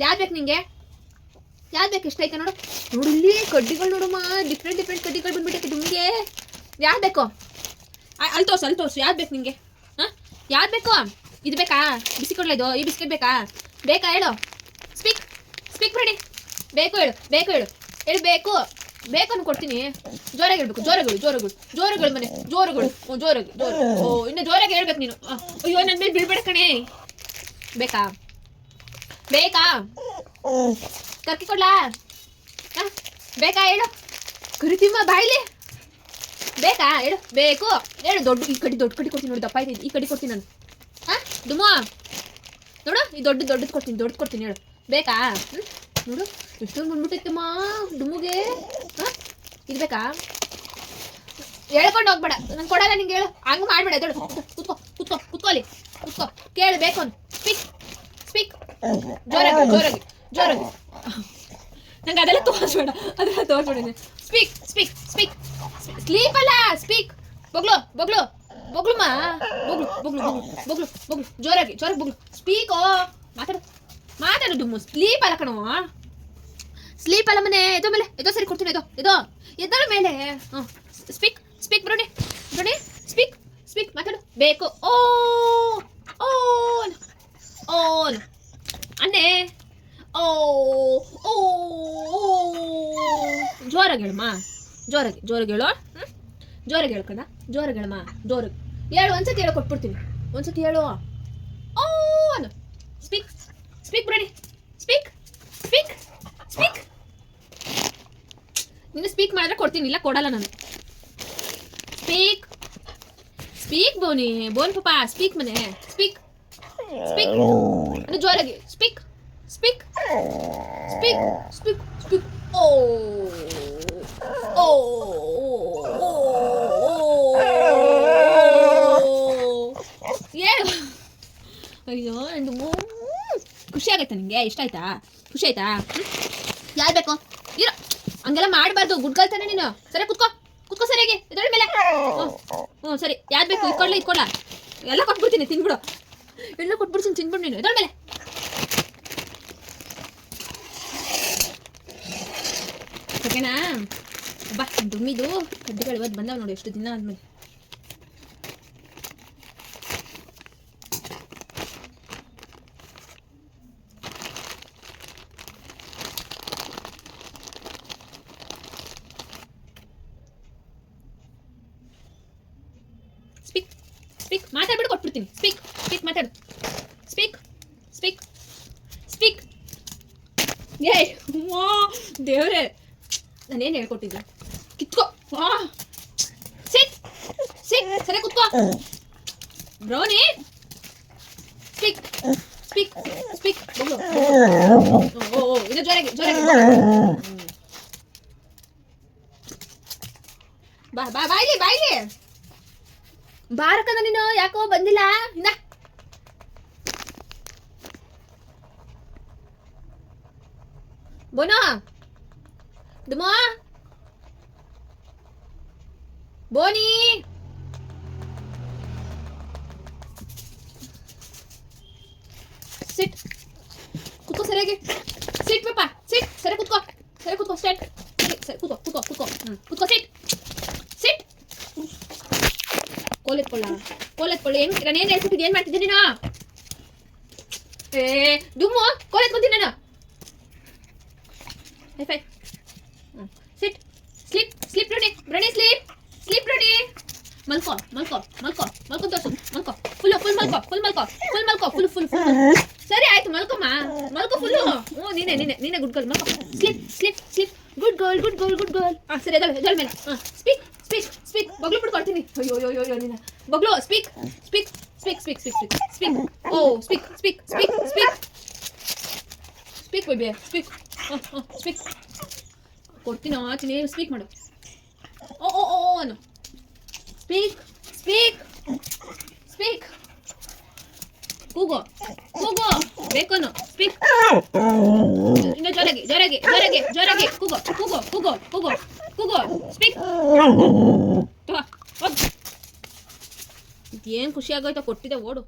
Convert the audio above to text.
ಯಾವ್ದು ಬೇಕು ನಿಂಗೆ? ಯಾವ್ದು ಬೇಕು? ಇಷ್ಟ ಆಯ್ತಾ ನೋಡು. ನೋಡು ಇಲ್ಲಿ ಕಡ್ಡಿಗಳು ನೋಡಮ್ಮ, ಡಿಫ್ರೆಂಟ್ ಕಡ್ಡಿಗಳು ಬಂದ್ಬಿಟ್ಟೈತೆ ಡುಮ್ಗೆ. ಯಾವ್ದು ಬೇಕು? ಅಲ್ಲಿ ತೋರ್ಸು ಯಾವ್ದು ಬೇಕು ನಿಂಗೆ? ಹಾಂ, ಯಾವ್ದು ಬೇಕು? ಇದು ಬೇಕಾ? ಬಿಸಿ ಕೊಡ್ಲ ಇದು? ಈ ಬಿಸ್ಕೆಟ್ ಬೇಕಾ ಹೇಳು. Speak ready. ಬೇಕು ಹೇಳು ಹೇಳು. ಬೇಕು ಅನ್ನು ಕೊಡ್ತೀನಿ. ಜೋರಾಗಿ ಹೇಳ್ಬೇಕು. ಜೋರುಗಳು ಮನೆ ಜೋರಾಗಿ. ಓ ಇನ್ನು ಜೋರಾಗಿ ಹೇಳ್ಬೇಕು ನೀನು. ಅಯ್ಯೋ ನನ್ನ ಮೇಲೆ ಬೀಳ್ಬೇಡ ಕಣೆ. ಬೇಕಾ ಕರ್ಕಿ ಕೊಡ್ಲಾ? ಬೇಕಾ ಹೇಳು. ಕರಿತಿಮ್ಮ ಬಾಯ್ಲಿ. ಬೇಕಾ ಹೇಳು. ಹೇಳು. ದೊಡ್ಡ ಕಡಿ ಕೊಡ್ತೀನಿ ನೋಡಿ. ದಪ್ಪ ಐತಿ. ಈ ಕಡಿ ಕೊಡ್ತೀನಿ ನಾನು. ಹಾಂ ಡುಮ್ಮ ನೋಡು, ಈ ದೊಡ್ಡದು ಕೊಡ್ತೀನಿ ಹೇಳು. ಬೇಕಾ? ನೋಡು ಎಷ್ಟೊಂದು ಬಂದ್ಬಿಟ್ಟೈತಮ್ಮ ಡುಮ್ಮಿಗೆ. ಹಾಂ ಇದು ಬೇಕಾ? ಹೇಳ್ಕೊಂಡು ಹೋಗ್ಬೇಡ, ನಾನು ಕೊಡಲ್ಲ ನಿಂಗೆ. ಹೇಳು ಹಂಗೆ ಮಾಡ್ಬೇಡ. ದೊಡ್ಡ ಕುತ್ಕೊಳ್ಳಿ. ಕೇಳು ಬೇಕು ಅಂತ. ಸ್ಪೀಕ್ ಜೋರಾಗಿ. ನಂಗೆ ಅದೆಲ್ಲ ತೋರಿಸ್ಬೇಡ. ಸ್ಪೀಕ್ ಸ್ಲೀಪ್ ಅಲ್ಲ, ಸ್ಪೀಕ್. ಬೊಗ್ಳುಮ್ಮ. ಬೊಗ್ಳು ಜೋರಾಗಿ ಬೊಗ್ಳು. ಸ್ಪೀಕೋ ಮಾತಾಡು ಡುಮ್ಮು. ಸ್ಲೀಪ್ ಅಲ್ಲ ಕಣೋ, ಸ್ಲೀಪ್ ಅಲ್ಲ ಮನೆ. ಎದೋ ಸರಿ ಕೊಡ್ತೀನಿ. ಎದ್ದಳ ಮೇಲೆ. ಸ್ಪೀಕ್ ಬ್ರೋಣಿ. ಸ್ಪೀಕ್ ಮಾತಾಡು. ಬೇಕು. ಓ ಅನ್ನೆ. ಓ ಜೋರಾಗಿ ಹೇಳಮ್ಮ. ಜೋರಾಗಿ ಹೇಳು. ಜೋರಾಗಿ ಹೇಳ್ಕಣ್ಣ. ಜೋರಾಗಿ ಹೇಳಮ್ಮ. ಜೋರಾಗಿ ಹೇಳು. ಒಂದ್ಸತಿ ಹೇಳೋ ಕೊಟ್ಬಿಡ್ತೀನಿ. ಒಂದ್ಸತಿ ಹೇಳು. ಓ ಸ್ಪೀಕ್ ಬ್ರೋಣಿ. ಸ್ಪೀಕ್ ನೀನು ಸ್ಪೀಕ್ ಮಾಡಿದ್ರೆ ಕೊಡ್ತೀನಿ, ಇಲ್ಲ ಕೊಡಲ್ಲ ನಾನು. ಸ್ಪೀಕ್ ಬೋನ್ ಪಾಪ. ಸ್ಪೀಕ್ ಮನೆ. ಸ್ಪೀಕ್ ಜೋರಾಗಿ. ಸ್ಪೀಕ್ ಓ ಹೇಳು. ಅಯ್ಯೋ ನಂದು ಖುಷಿ ಆಗೈತಾ ನಿಂಗೆ? ಇಷ್ಟ ಆಯ್ತಾ? ಖುಷಿ ಆಯ್ತಾ? ಯಾರು ಬೇಕು? ಇರೋ ಹಂಗೆಲ್ಲ ಮಾಡಬಾರ್ದು. ಗುಡ್ಗಲ್ತಾನೆ ನೀನು. ಸರಿ ಕುತ್ಕೋ ಸರಿಯಾಗಿ. ಇದರ ಮೇಲೆ. ಹ್ಞೂ ಸರಿ. ಯಾವ್ದು ಬೇಕು? ಇಟ್ಕೊಳ್ಳ. ಎಲ್ಲ ಕೊಟ್ಬಿಡ್ತೀನಿ, ತಿನ್ಬಿಡು. ತಿನ್ಬಿಡು ನೀನು. ಇದರ ಮೇಲೆ. ಓಕೆನಾ? ಬಾ ದುಮ್ಮಿದು ಕಡ್ಡಿಗಳು ಇವತ್ತು ಬಂದಾವ ನೋಡಿ, ಎಷ್ಟು ದಿನ ಆದ್ಮೇಲೆ. ಸ್ಪೀಕ್ ಮಾತಾಡ್ಬಿಟ್ಟು ಕೊಟ್ಬಿಡ್ತೀನಿ. ಸ್ಪೀಕ್ ಮಾತಾಡು. ಸ್ಪೀಕ್ ಏ ದೇವ್ರೆ, ನಾನೇನು ಹೇಳ್ಕೊಟ್ಟಿದ್ದೆ? ಕಿತ್ಕೋ. ಸಿಟ್ ಸರಿ ಕುತ್ಕೋ. ಬ್ರೌನಿ ಸ್ಪೀಕ್ ಇದು ಜೋರಾಗಿ. ಬಾಯ್ಲಿ ಬಾರಕಂದ ನೀನು. ಯಾಕೋ ಬಂದಿಲ್ಲ ಇನ್ನ? ಬೋನೋ ಡುಮೋ ಬೋನಿ. ಸಿಟ್ ಕುತ್ಕೋ ಸರಿಯಾಗಿ. ಸಿಟ್ ಪಾಪ. ಸಿಟ್ ಸರಿ ಕುತ್ಕೋ. ಸ್ಟಾರ್ಟ್. ಸರಿ ಕುತ್ಕೋ. ಕುತ್ಕೋ. ಸಿಟ್ ಕೋಲ್ ಎತ್ಕೊಳ್ಳಿ. ಹೆಂಗ್ ನಾನು ಏನು ಹೇಳ್ತಿದ್ದೀನಿ? ಏನು ಮಾಡ್ತಿದ್ದೀನಿ ನೀನು? ಡುಮ್ಮು ಕೋಲ್ ಎತ್ಕೊಂತೀನಿ ನಾನು. ಹೈ ಸಿಟ್ ಸ್ಲೀಪ್ ರೆಡಿ. Sleep ready. ಮಲ್ಕೋ ತೋರ್ಸು. ಮಲ್ಕೋ ಫುಲ್ ಮಲ್ಕೋ. ಫುಲ್ ಸರಿ ಆಯ್ತು. ಮಲ್ಕೋ ಫುಲ್ಲು. ಹ್ಞೂ ನೀನೆ ಗುಡ್ ಗರ್ಲ್. ಮಲ್ಕೋ. Sleep good girl. ಹಾಂ ಸರಿ ಎದಳ ಮೇಲೆ. ಹಾಂ ಸ್ಪೀಕ್ ಬಗ್ಲು ಬಿಡ್ಕೊಳ್ತೀನಿ. ಅಯ್ಯೋ ನೀನ ಬಗ್ಲು. ಸ್ಪೀಕ್ ಓ ಸ್ಪೀಕ್ ಬೇಬಿ. ಸ್ಪೀಕ್ ಕೊಡ್ತೀನಿ. ಆಚೆ ನೀನು ಸ್ಪೀಕ್ ಮಾಡು. ಓ ಅನ್ನು. ಸ್ಪೀಕ್ ಕೂಗೋ ಬೇಕನು. ಸ್ಪೀಕ್ ಇನ್ನು ಜೋರಾಗಿ ಕೂಗೋ. ಸ್ಪೀಕ್. ಇದೇನು ಖುಷಿ ಆಗೋಯ್ತಾ? ಕೊಟ್ಟಿದ್ದೆ ಓಡು.